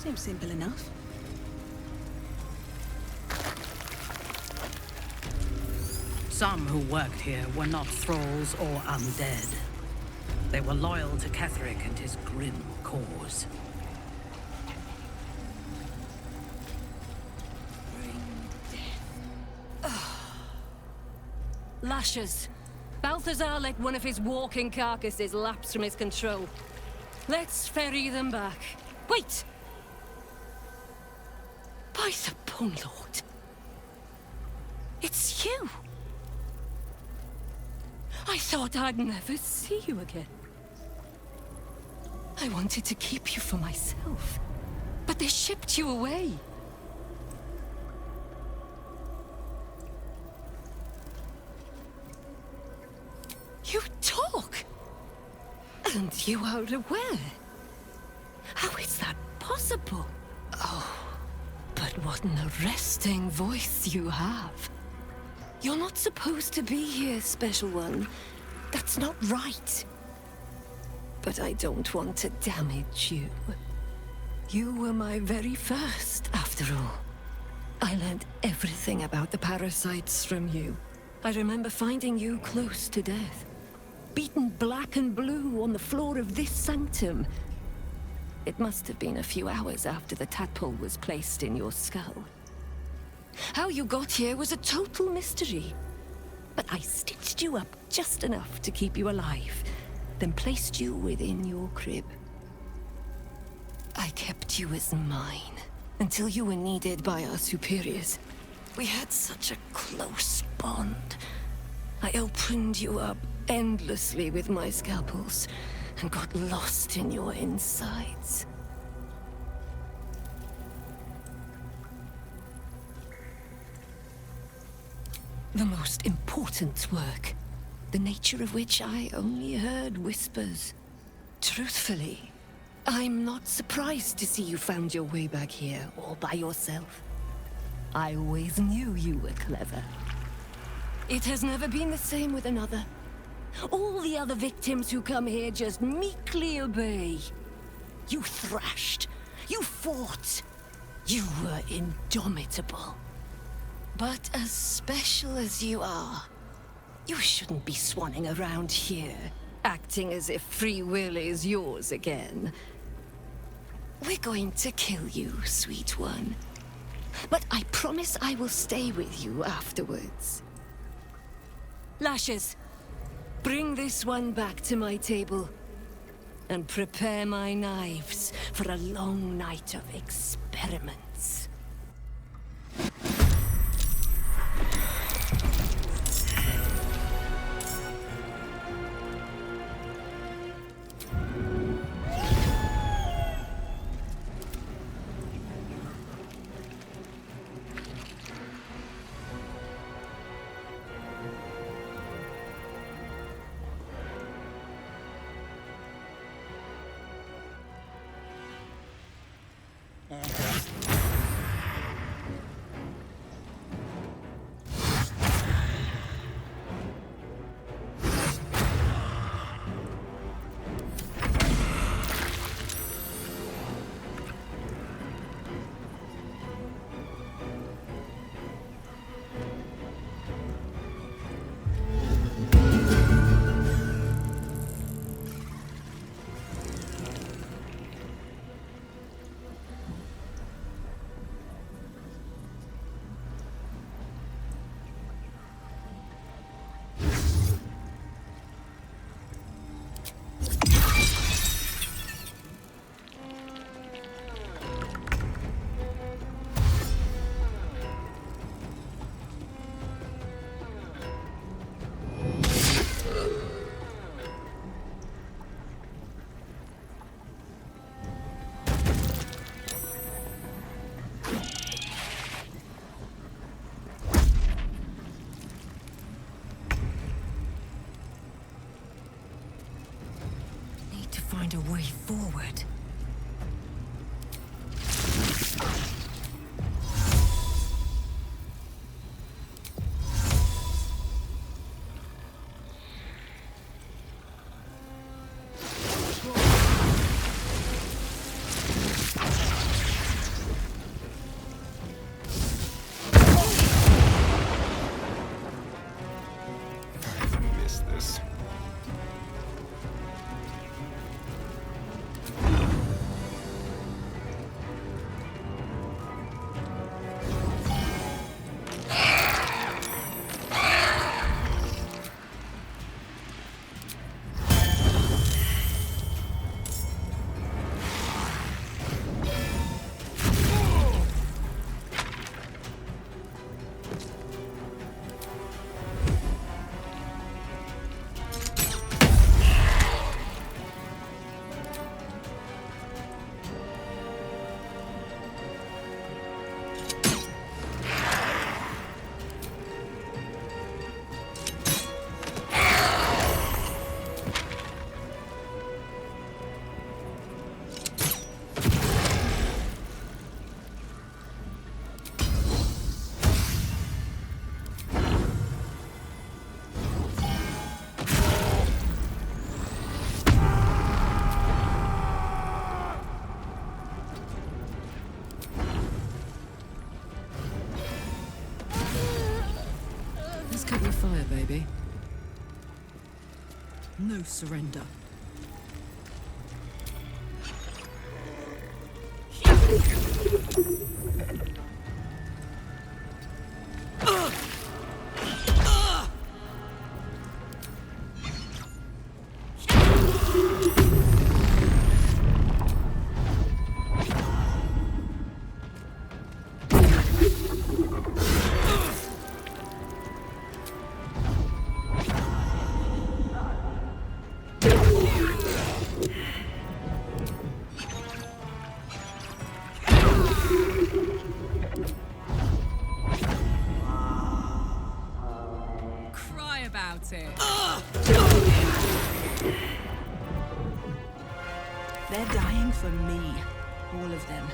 Seems simple enough. Some who worked here were not thralls or undead. They were loyal to Ketheric and his grim cause. Lashes. Balthazar let one of his walking carcasses lapse from his control. Let's ferry them back. Wait! By the Bone Lord. It's you! I thought I'd never see you again. I wanted to keep you for myself, but they shipped you away. You talk! And you are aware. How is that possible? Oh, but what an arresting voice you have. You're not supposed to be here, Special One. That's not right. But I don't want to damage you. You were my very first, after all. I learned everything about the parasites from you. I remember finding you close to death. Beaten black and blue on the floor of this sanctum. It must have been a few hours after the tadpole was placed in your skull. How you got here was a total mystery. But I stitched you up just enough to keep you alive, then placed you within your crib. I kept you as mine, until you were needed by our superiors. We had such a close bond. I opened you up endlessly with my scalpels, and got lost in your insides. The most important work, the nature of which I only heard whispers. Truthfully, I'm not surprised to see you found your way back here, all by yourself. I always knew you were clever. It has never been the same with another. All the other victims who come here just meekly obey. You thrashed. You fought. You were indomitable. But as special as you are, you shouldn't be swanning around here, acting as if free will is yours again. We're going to kill you, sweet one. But I promise I will stay with you afterwards. Lashes. Bring this one back to my table, and prepare my knives for a long night of experiments. Find a way forward. Let's cover your fire, baby. No surrender. They're dying for me. All of them.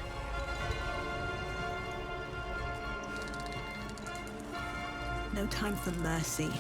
No time for mercy.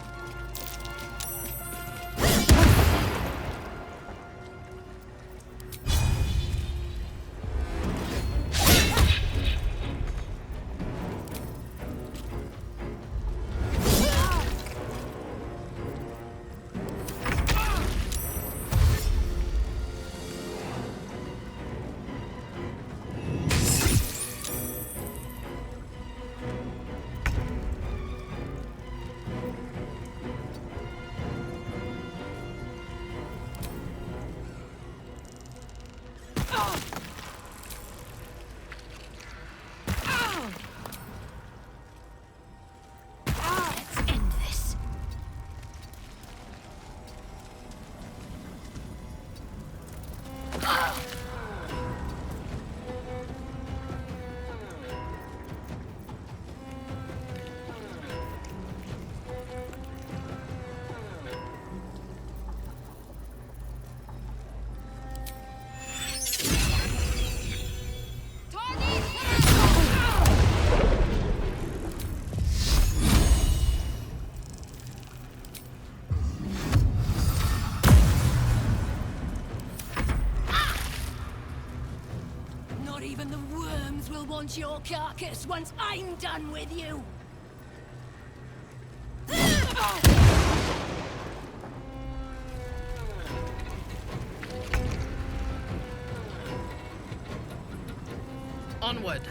Even the worms will want your carcass once I'm done with you! Onward!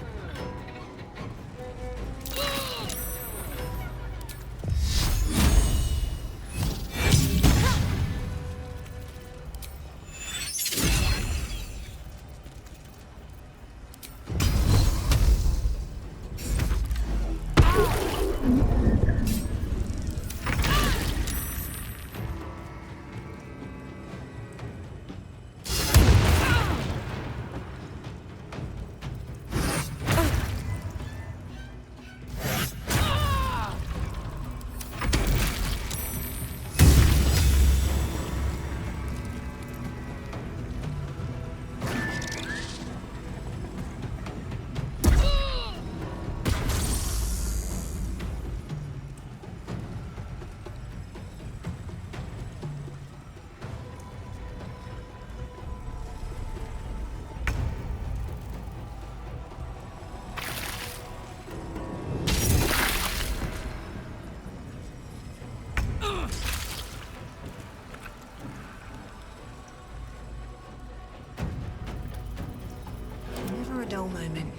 Never a dull moment.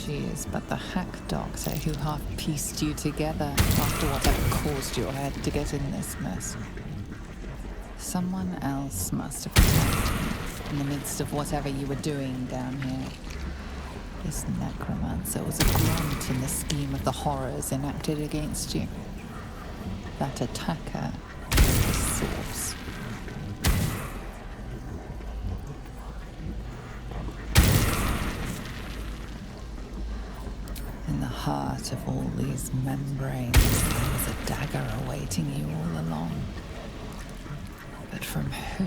She is but the hack doctor who half-pieced you together after whatever caused your head to get in this mess. Someone else must have protected you in the midst of whatever you were doing down here. This necromancer was a grunt in the scheme of the horrors enacted against you. That attacker is the source. In the heart of all these membranes, there was a dagger awaiting you all along. But from who?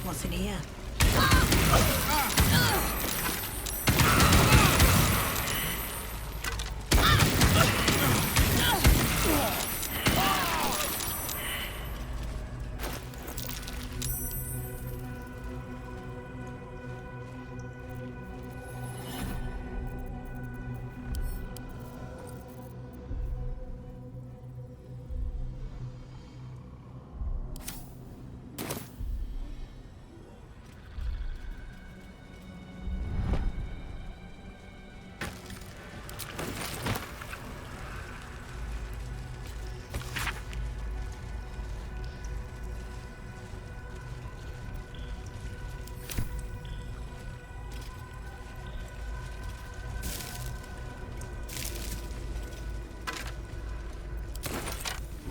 What's in here?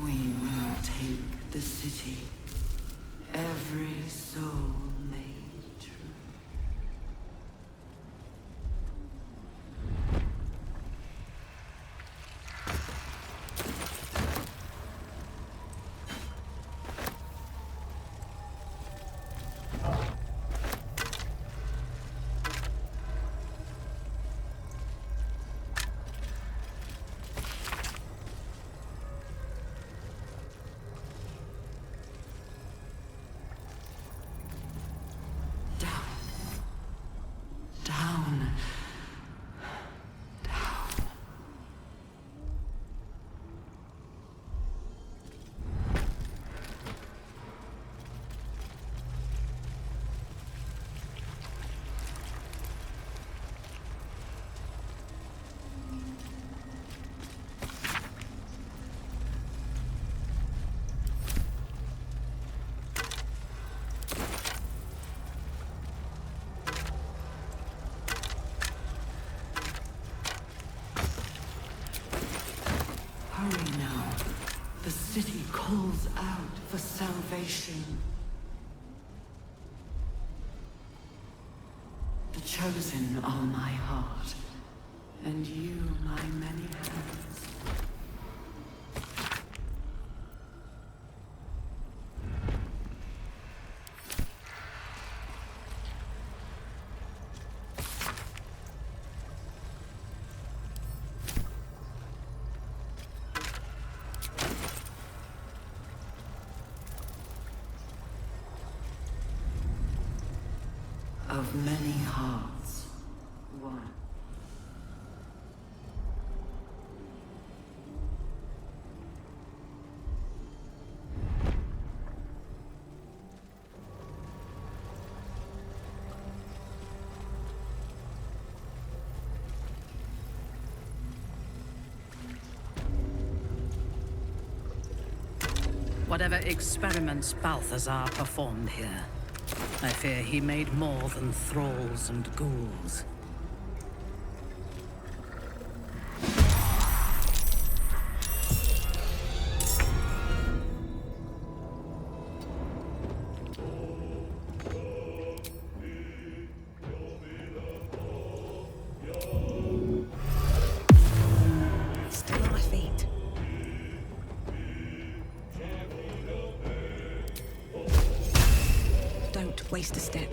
We will take the city. Every soul made true. Down. Hurry now. The city calls out for salvation. The chosen are my heart, and you my many hands. Of many hearts, one. Whatever experiments Balthazar performed here, I fear he made more than thralls and ghouls. Still on my feet. Don't waste a step.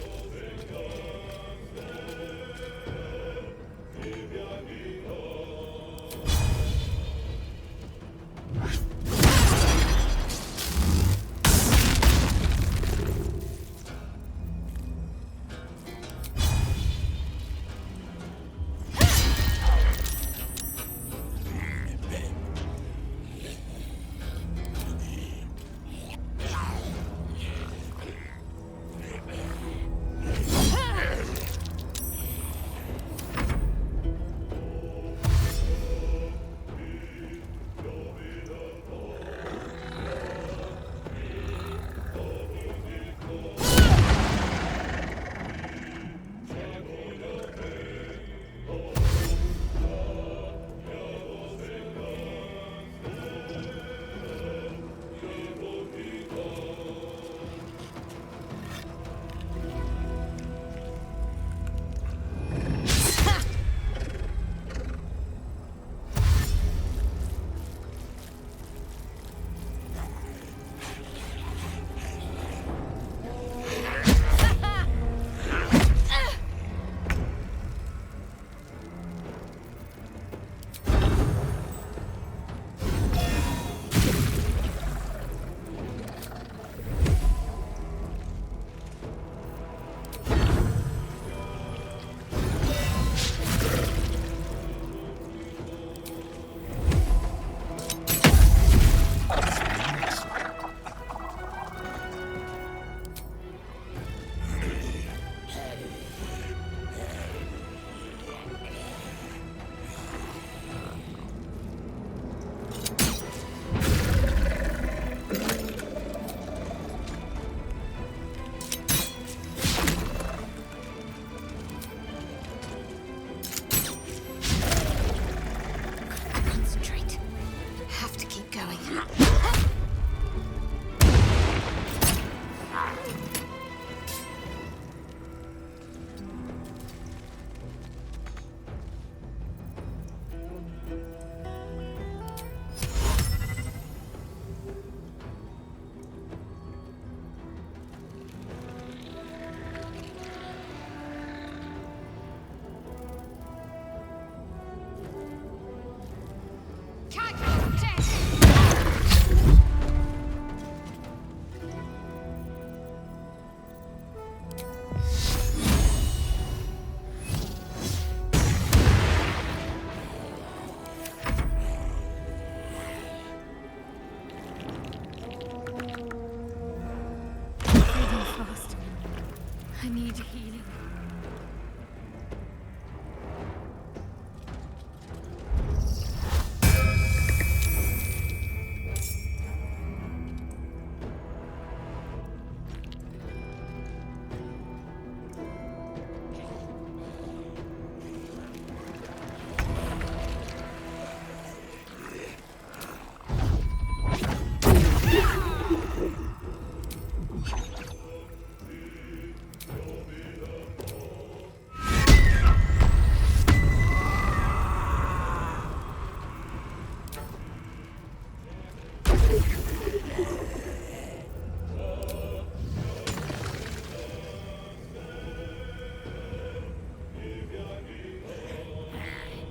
need healing.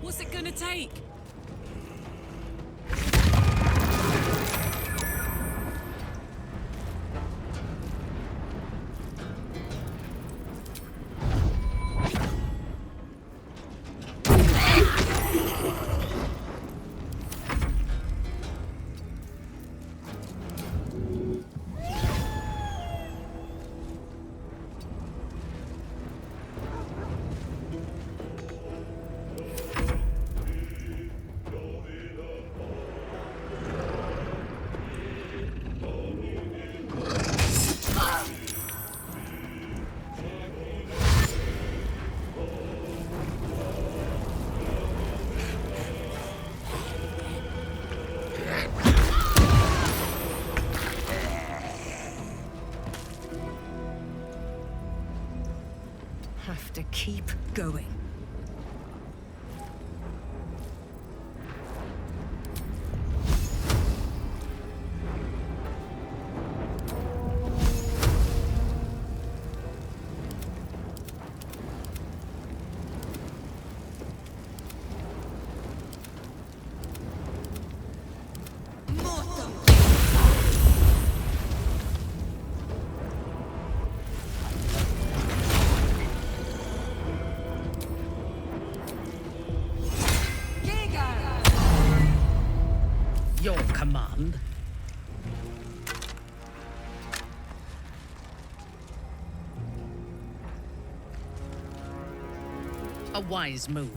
What's it gonna take? Have to keep going. Your command. A wise move.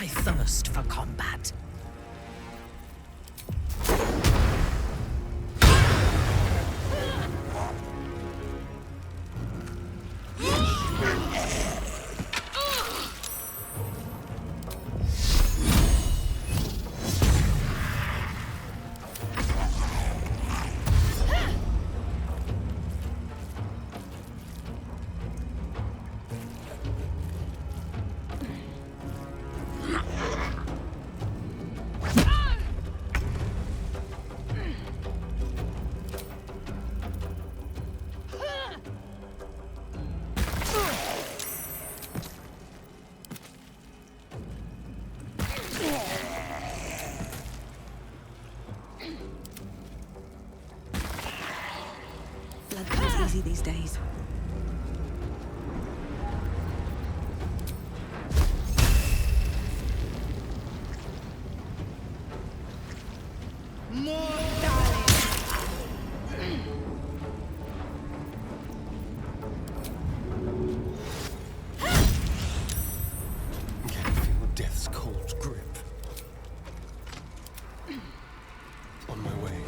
I thirst for combat. Blood comes easy these days. I can feel death's cold grip. On my way.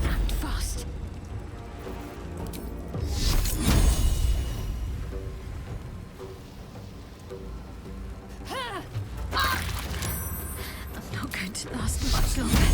Act fast. I'm not going to last much longer.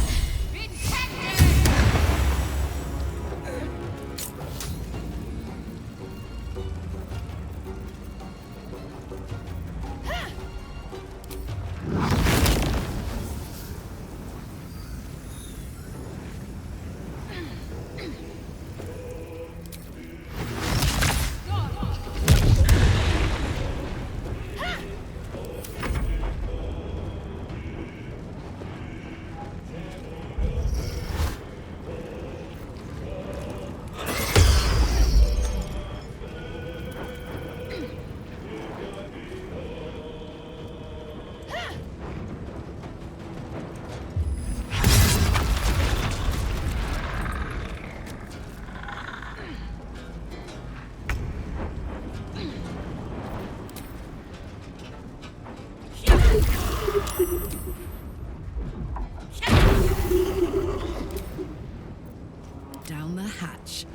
Down the hatch.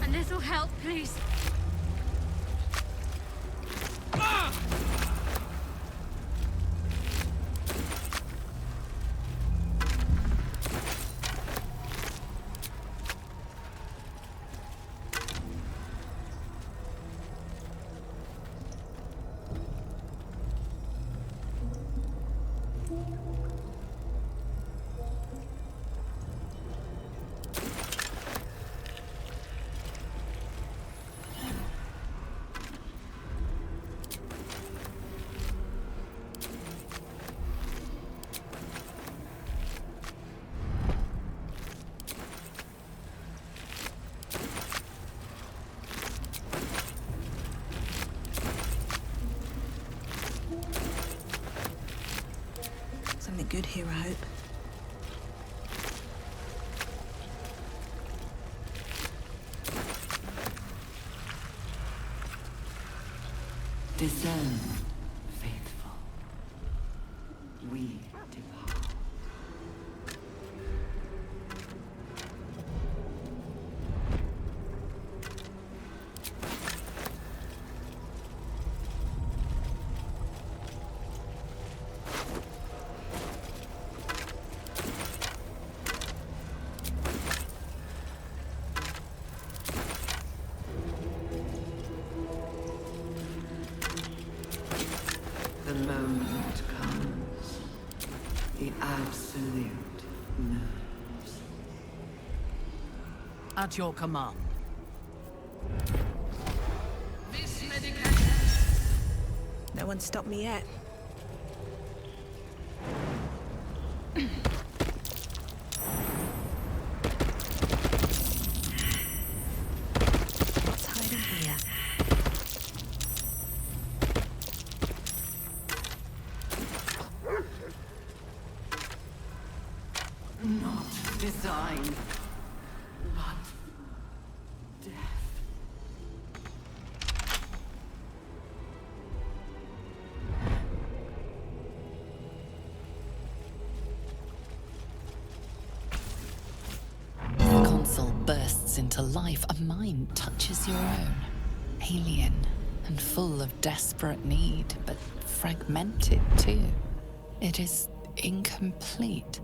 A little help, please. Something good here, I hope. Discern, faithful. We depart. The moment comes. The absolute knows. At your command. No one stopped me yet. What's hiding here? Not design, but death. The console bursts into life. A mind touches your own. Alien and full of desperate need, but fragmented too. It is incomplete.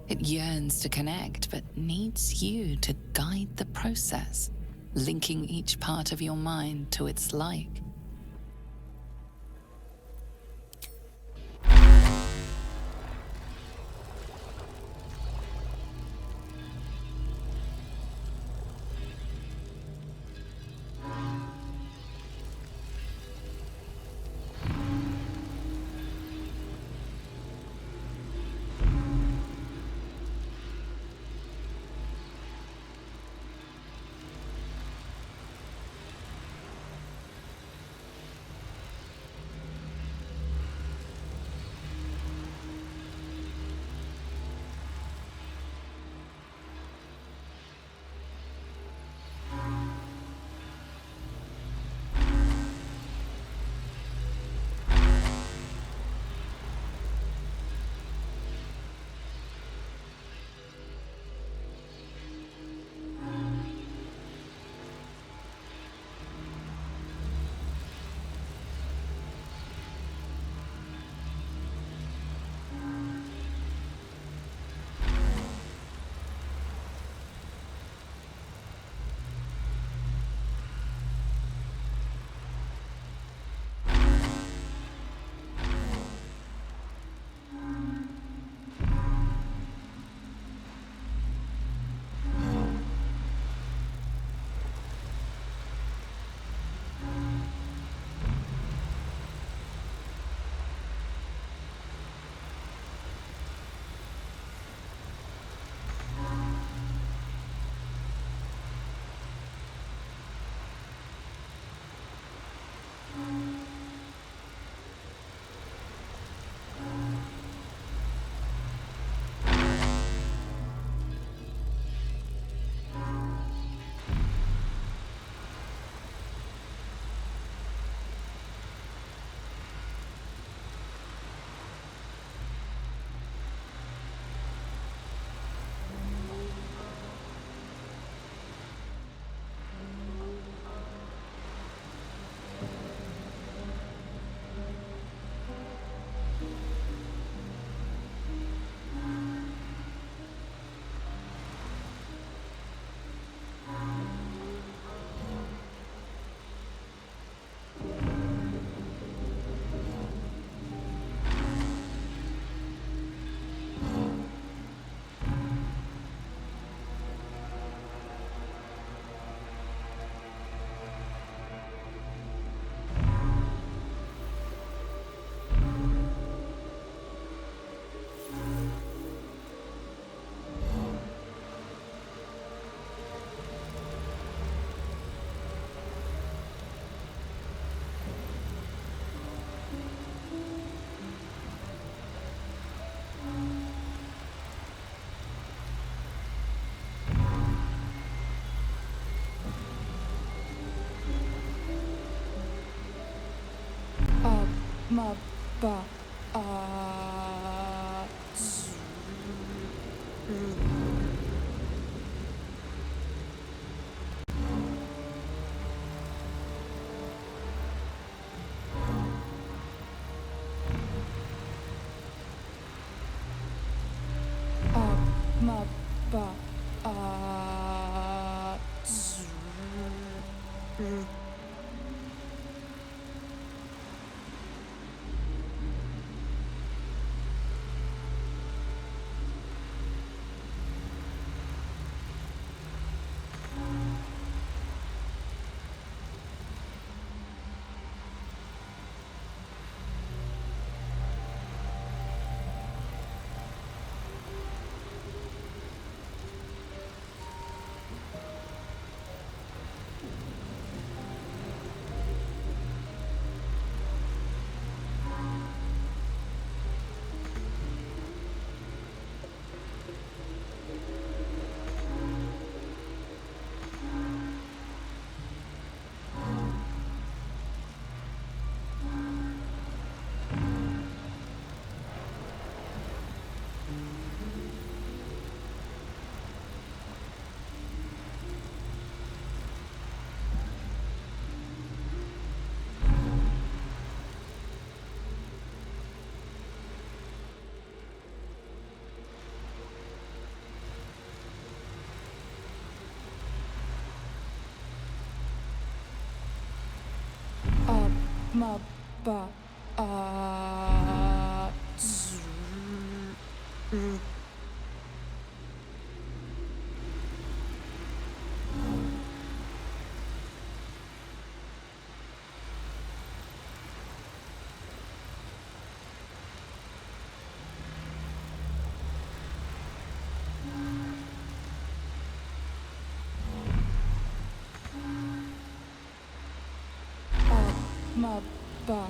It yearns to connect, but needs you to guide the process, linking each part of your mind to its like. Ma ba ma ba ma ba ma ba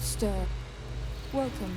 Master. Welcome.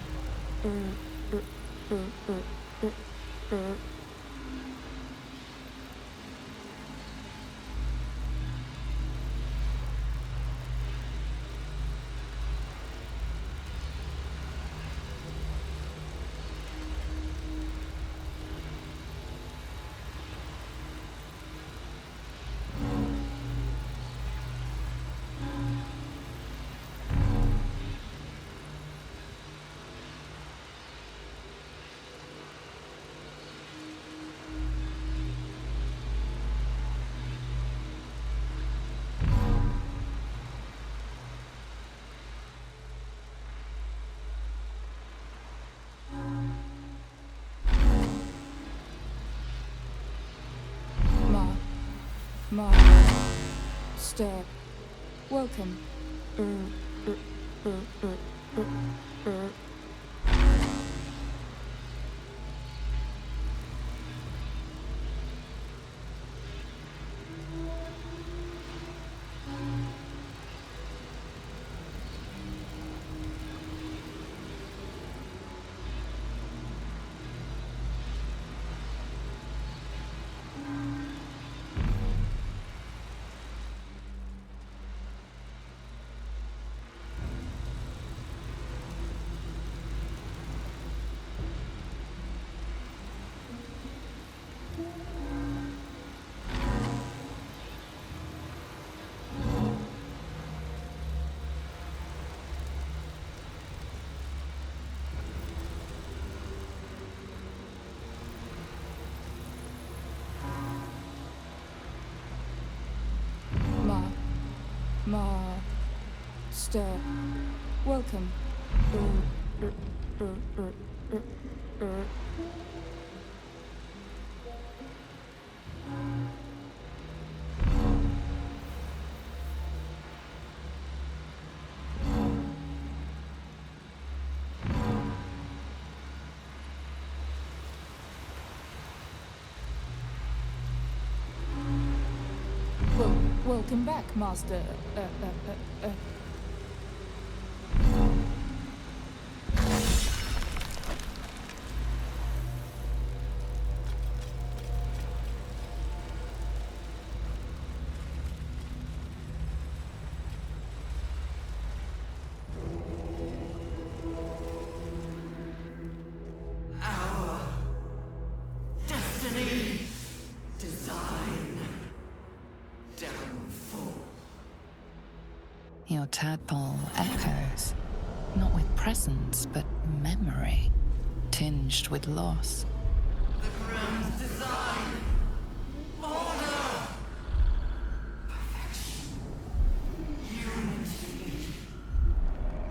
Master. Welcome. Master. Welcome. Welcome back, Master. Your tadpole echoes, not with presence, but memory, tinged with loss. The ground's design. Order. Perfection. Unity.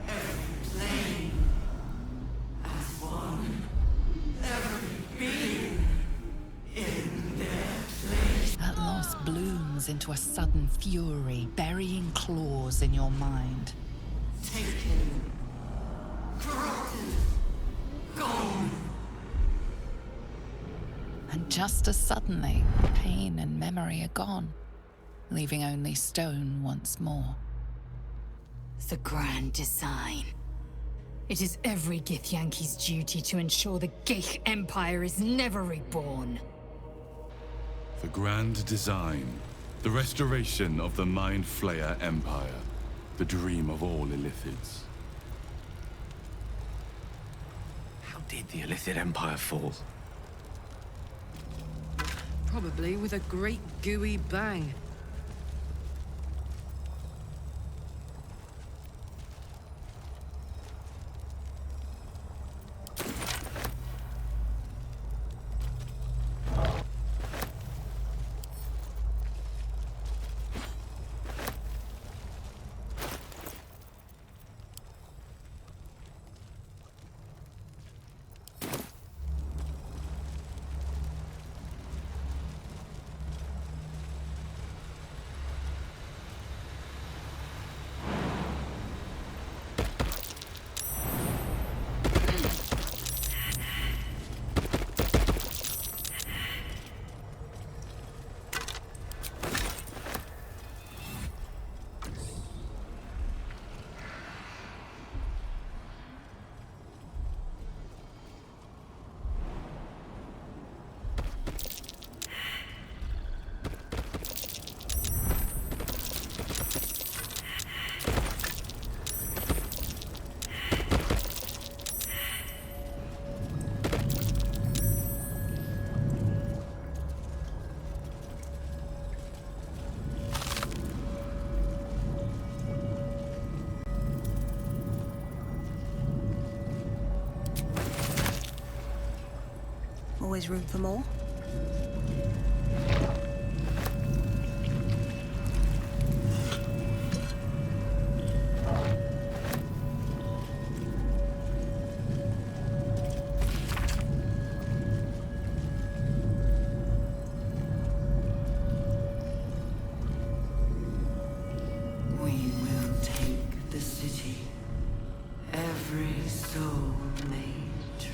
Every plane. As one. Every being. In their place. That loss blooms into a sudden fury, burying claws in your mind. Taken. Corrupted. Gone. And just as suddenly, pain and memory are gone, leaving only stone once more. The grand design. It is every Githyanki's duty to ensure the Geich Empire is never reborn. The grand design. The restoration of the Mind Flayer Empire. The dream of all Illithids. How did the Illithid Empire fall? Probably with a great gooey bang. Always room for more? We will take the city. Every soul made true.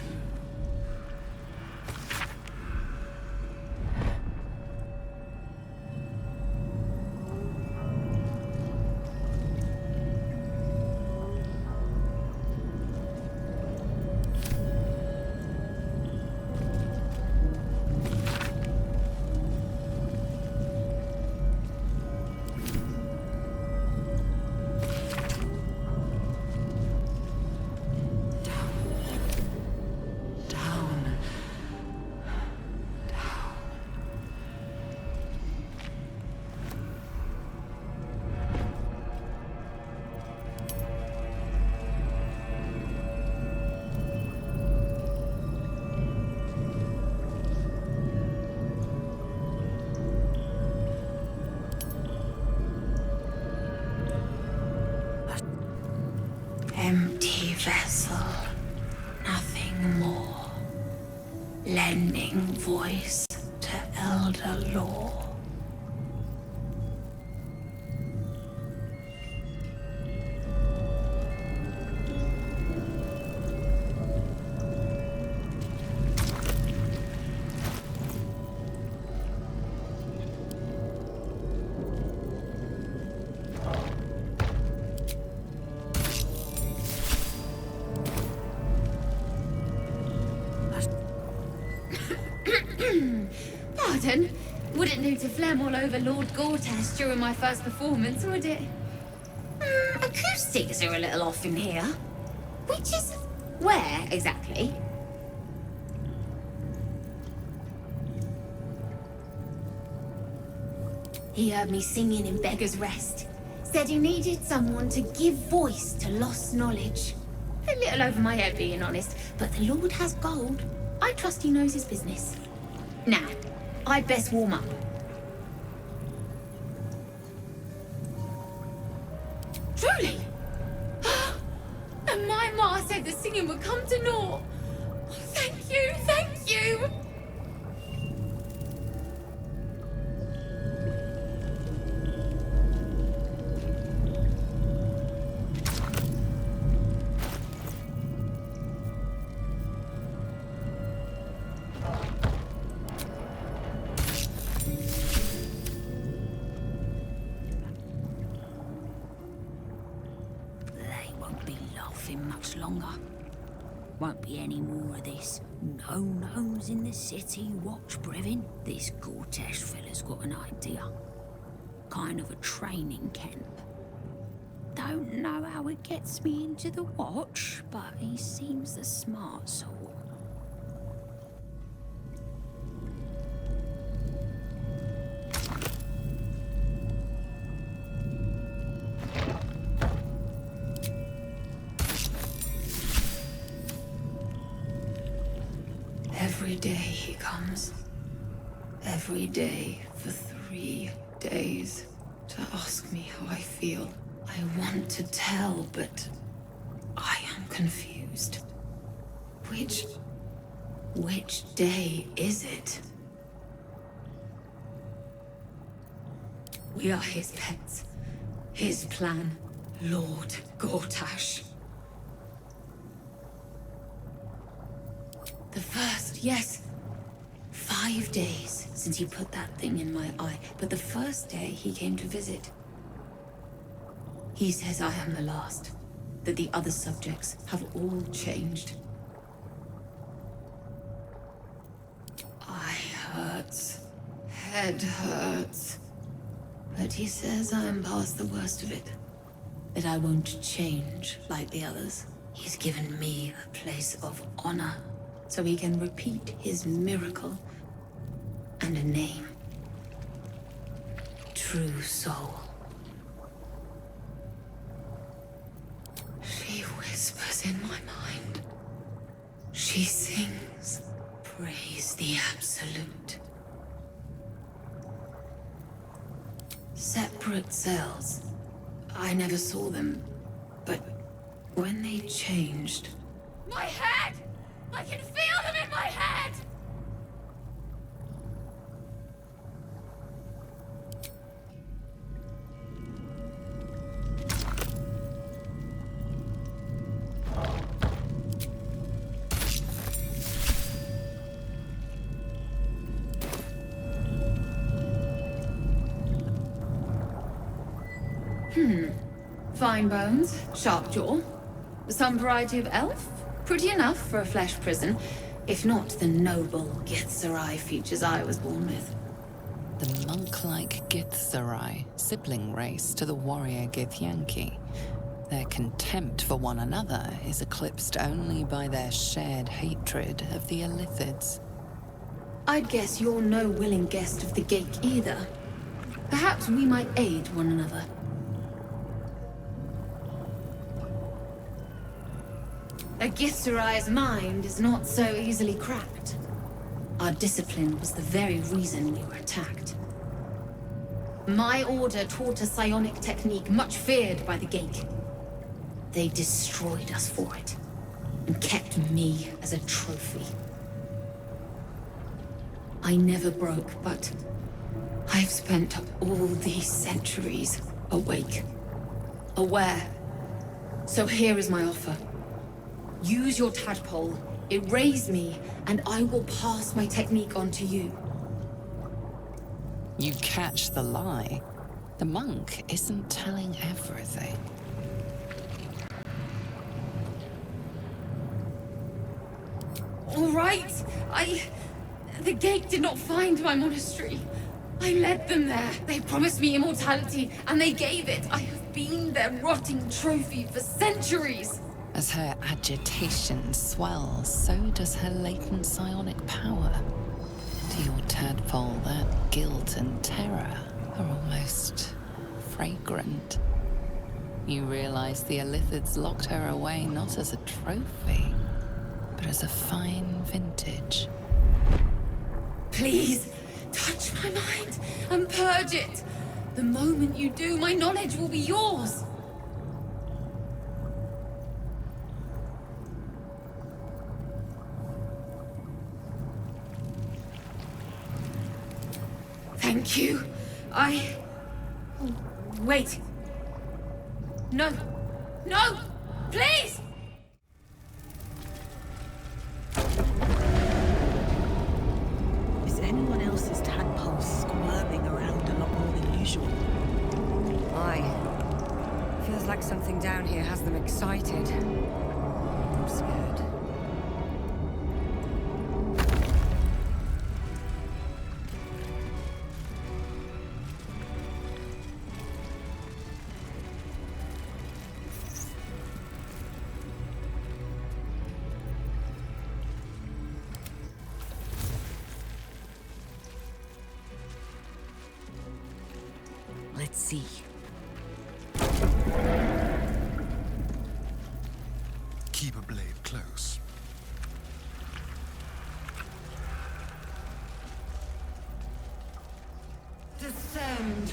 Empty vessel, nothing more. Lending voice to elder law. Pardon? Wouldn't do to phlegm all over Lord Gortash during my first performance, would it? Acoustics are a little off in here. Which is where, exactly? He heard me singing in Beggar's Rest. Said he needed someone to give voice to lost knowledge. A little over my head, being honest, but the Lord has gold. I trust he knows his business. Now, I'd best warm up. Truly? And my ma said the singing would come to naught. Oh, thank you, thank you! Much longer. Won't be any more of this. No gnomes in the city, watch, Brevin. This Gortash fella's got an idea. Kind of a training camp. Don't know how it gets me into the watch, but he seems the smart sort. Every day he comes. Every day for 3 days to ask me how I feel. I want to tell, but I am confused. Which day is it? We are his pets. His plan, Lord Gortash. The first, yes. 5 days since he put that thing in my eye, but the first day he came to visit. He says I am the last, that the other subjects have all changed. Eye hurts, head hurts, but he says I am past the worst of it, that I won't change like the others. He's given me a place of honor, so he can repeat his miracle and a name. True Soul. She whispers in my mind. She sings, praise the Absolute. Separate cells. I never saw them, but when they changed... My head! I can feel them in my head! Fine bones, sharp jaw. Some variety of elf? Pretty enough for a flesh prison, if not the noble Githzerai features I was born with. The monk-like Githzerai, sibling race to the warrior Githyanki. Their contempt for one another is eclipsed only by their shared hatred of the Illithids. I'd guess you're no willing guest of the Gake either. Perhaps we might aid one another. A Githzerai's mind is not so easily cracked. Our discipline was the very reason we were attacked. My order taught a psionic technique much feared by the Gake. They destroyed us for it, and kept me as a trophy. I never broke, but I've spent all these centuries awake, aware. So here is my offer. Use your tadpole, erase me, and I will pass my technique on to you. You catch the lie. The monk isn't telling everything. All right, the Gate did not find my monastery. I led them there. They promised me immortality, and they gave it. I have been their rotting trophy for centuries. As her agitation swells, so does her latent psionic power. To your tadpole, that guilt and terror are almost fragrant. You realize the Illithids locked her away not as a trophy, but as a fine vintage. Please, touch my mind and purge it. The moment you do, my knowledge will be yours. Thank you. Wait. No. No! Please! Is anyone else's tadpole squirming around a lot more than usual? Aye. Feels like something down here has them excited. I'm scared. Let's see. Keep a blade close. Descend!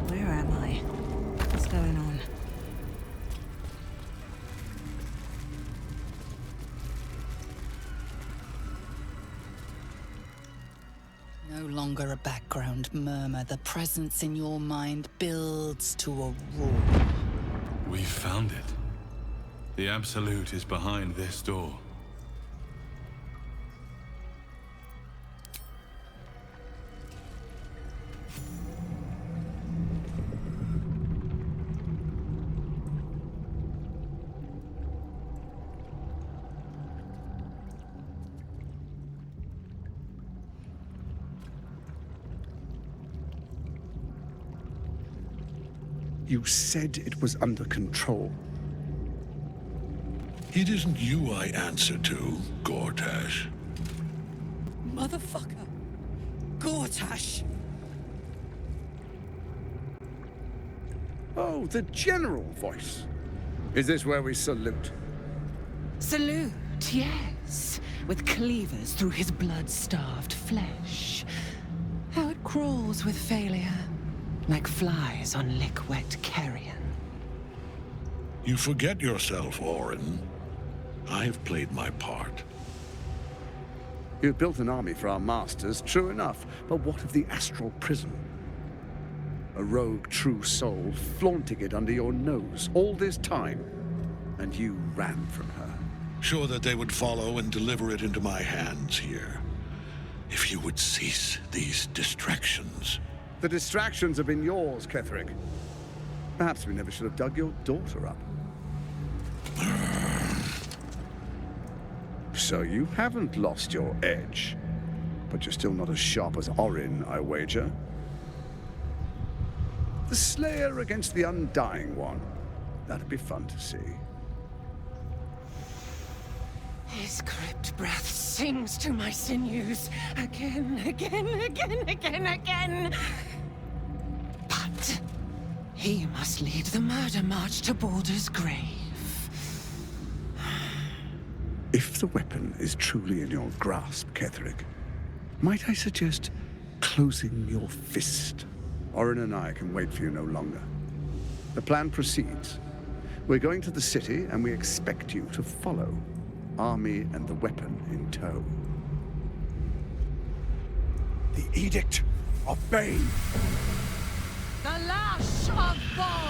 Where am I? What's going on? No longer a background murmur. The presence in your mind builds to a roar. We found it. The Absolute is behind this door. You said it was under control. It isn't you I answer to, Gortash. Motherfucker! Gortash! Oh, the general voice. Is this where we salute? Salute, yes. With cleavers through his blood-starved flesh. How it crawls with failure. Like flies on lick-wet carrion. You forget yourself, Orin. I've played my part. You built an army for our masters, true enough. But what of the astral prison? A rogue true soul flaunting it under your nose all this time. And you ran from her. Sure that they would follow and deliver it into my hands here. If you would cease these distractions. The distractions have been yours, Ketherick. Perhaps we never should have dug your daughter up. So you haven't lost your edge. But you're still not as sharp as Orin, I wager. The Slayer against the Undying One. That'd be fun to see. His crypt breath sings to my sinews. Again, again. But he must lead the murder march to Baldur's grave. If the weapon is truly in your grasp, Ketherick, might I suggest closing your fist? Orin and I can wait for you no longer. The plan proceeds. We're going to the city, and we expect you to follow. Army and the weapon in tow. The edict. Obey. The lash of Baldur!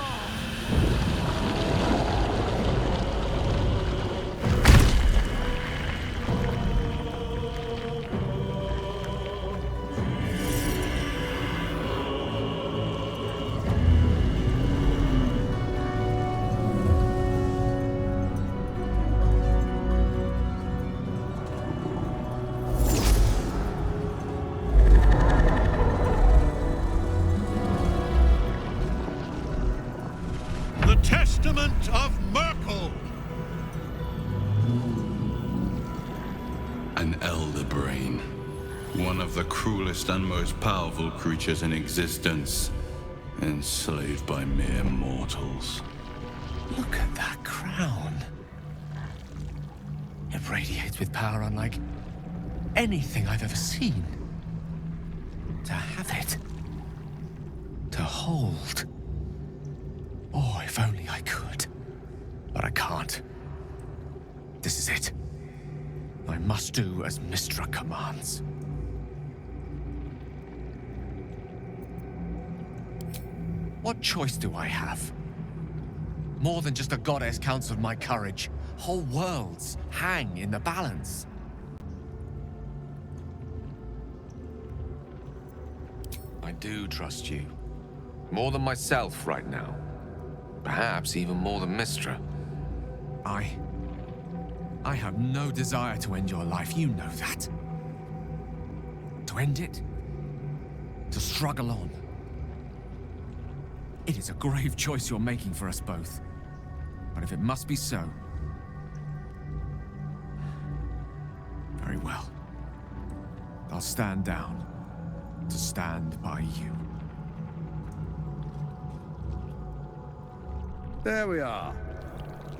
Testament of Merkel! An elder brain. One of the cruelest and most powerful creatures in existence. Enslaved by mere mortals. Look at that crown. It radiates with power unlike anything I've ever seen. To have it. To hold. Oh, if only I could. But I can't. This is it. I must do as Mystra commands. What choice do I have? More than just a goddess counts of my courage. Whole worlds hang in the balance. I do trust you. More than myself right now. Perhaps even more than Mystra. I I have no desire to end your life, you know that. To end it? To struggle on. It is a grave choice you're making for us both. But if it must be so, very well. I'll stand down to stand by you. There we are.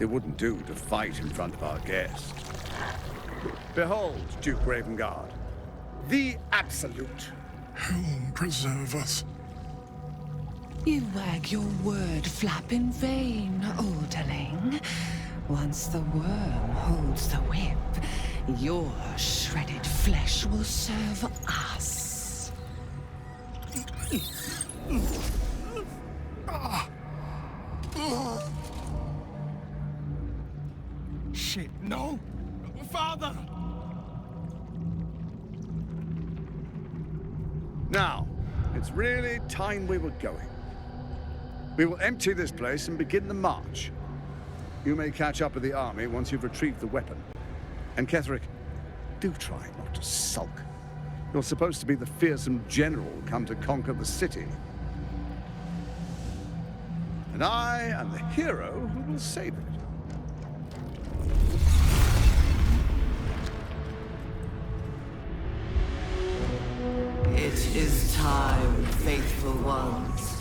It wouldn't do to fight in front of our guest. Behold, Duke Ravengard, the Absolute. Helm preserve us. You wag your word flap in vain, olderling. Once the worm holds the whip, your shredded flesh will serve us. Shit, no! Father! Now, it's really time we were going. We will empty this place and begin the march. You may catch up with the army once you've retrieved the weapon. And Ketheric, do try not to sulk. You're supposed to be the fearsome general come to conquer the city. And I am the hero who will save it. It is time, faithful ones.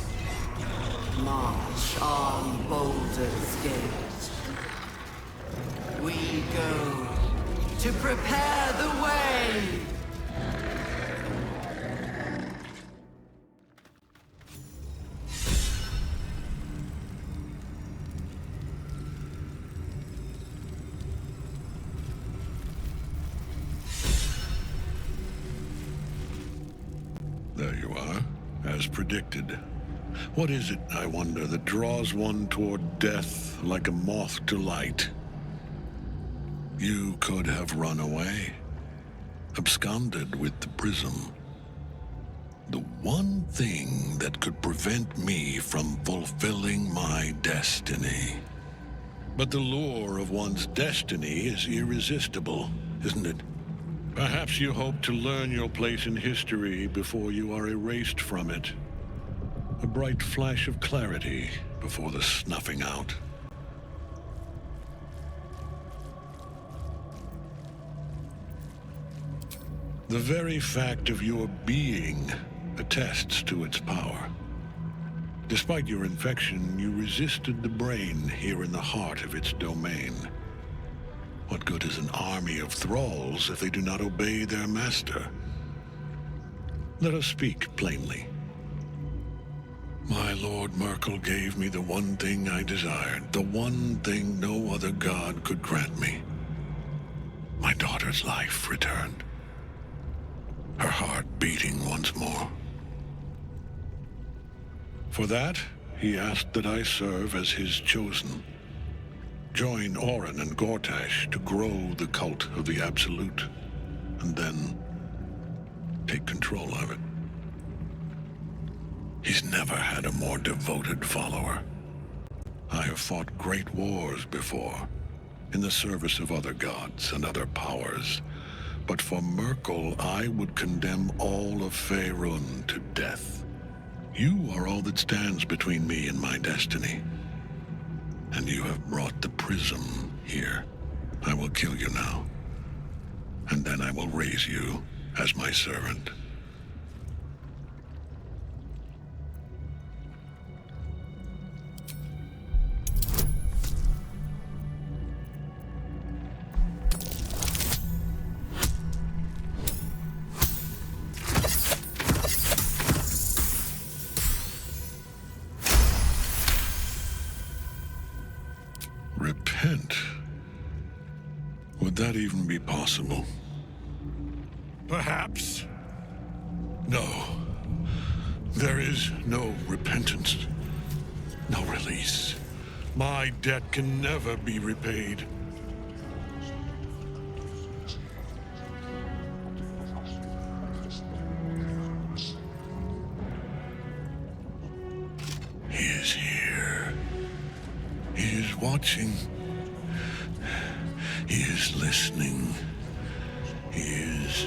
March on Baldur's Gate. We go to prepare the way! There you are, as predicted. What is it, I wonder, that draws one toward death like a moth to light? You could have run away, absconded with the prism. The one thing that could prevent me from fulfilling my destiny. But the lure of one's destiny is irresistible, isn't it? Perhaps you hope to learn your place in history before you are erased from it. A bright flash of clarity before the snuffing out. The very fact of your being attests to its power. Despite your infection, you resisted the brain here in the heart of its domain. What good is an army of thralls if they do not obey their master? Let us speak plainly. My Lord Merkel gave me the one thing I desired, the one thing no other god could grant me. My daughter's life returned. Her heart beating once more. For that, he asked that I serve as his chosen. Join Orin and Gortash to grow the cult of the Absolute, and then take control of it. He's never had a more devoted follower. I have fought great wars before, in the service of other gods and other powers, but for Merkel, I would condemn all of Faerun to death. You are all that stands between me and my destiny. And you have brought the prism here. I will kill you now. And then I will raise you as my servant. Repent? Would that even be possible? Perhaps. No. There is no repentance. No release. My debt can never be repaid. He is here. He is watching. He is is listening. He is.